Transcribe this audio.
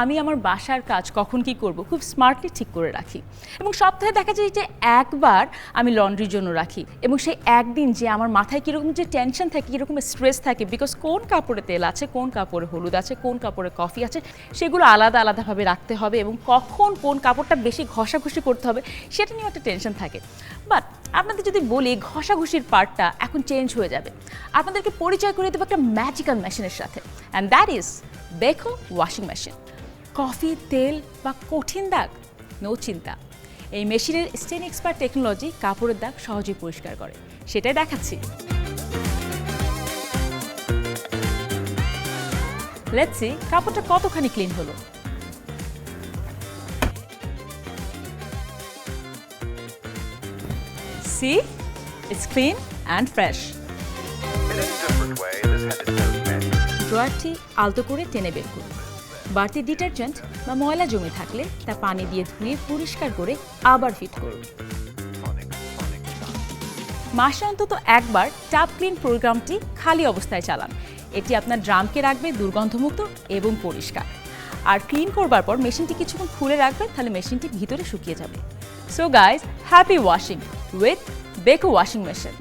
আমি আমার বাসার কাজ কখন কি করব খুব স্মার্টলি ঠিক করে রাখি এবং সপ্তাহে দেখা যায় যে একবার আমি লন্ড্রির জন্য রাখি এবং সেই একদিন যে আমার মাথায় কীরকম যে টেনশন থাকে কীরকম স্ট্রেস থাকে বিকজ কোন কাপড়ে তেল আছে কোন কাপড়ে হলুদ আছে কোন কাপড়ে কফি আছে সেগুলো আলাদা আলাদাভাবে রাখতে হবে এবং কখন কোন কাপড়টা বেশি ঘষাঘষি করতে হবে সেটা নিয়েও একটা টেনশন থাকে। বাট আপনাদের যদি বলি ঘষাঘষির পার্টটা এখন চেঞ্জ হয়ে যাবে, আপনাদেরকে পরিচয় করে দেবো একটা ম্যাজিক্যাল মেশিনের সাথে, and that is Beko washing machine. Coffee, তেল বা কঠিন দাগ, নো চিন্তা, এই মেশিনের স্টেন এক্সপার্ট টেকনোলজি কাপড়ের দাগ সহজেই পরিষ্কার করে, সেটাই দেখাচ্ছি। লেটস সি কাপড়টা কতখানি ক্লিন হলো। See, it's clean and fresh. ড্রয়ারটি আলতো করে টেনে বের করুন। বাড়তি ডিটারজেন্ট বা ময়লা জমে থাকলে তা পানি দিয়ে ধুয়ে পরিষ্কার করে আবার ফিট করুন। মাসে অন্তত একবার টাব ক্লিন প্রোগ্রামটি খালি অবস্থায় চালান। এটি আপনার ড্রামকে রাখবে দুর্গন্ধমুক্ত এবং পরিষ্কার। আর ক্লিন করবার পর মেশিনটি কিছুক্ষণ খুলে রাখবেন, তাহলে মেশিনটি ভিতরে শুকিয়ে যাবে। So guys, happy washing with Beko washing machine.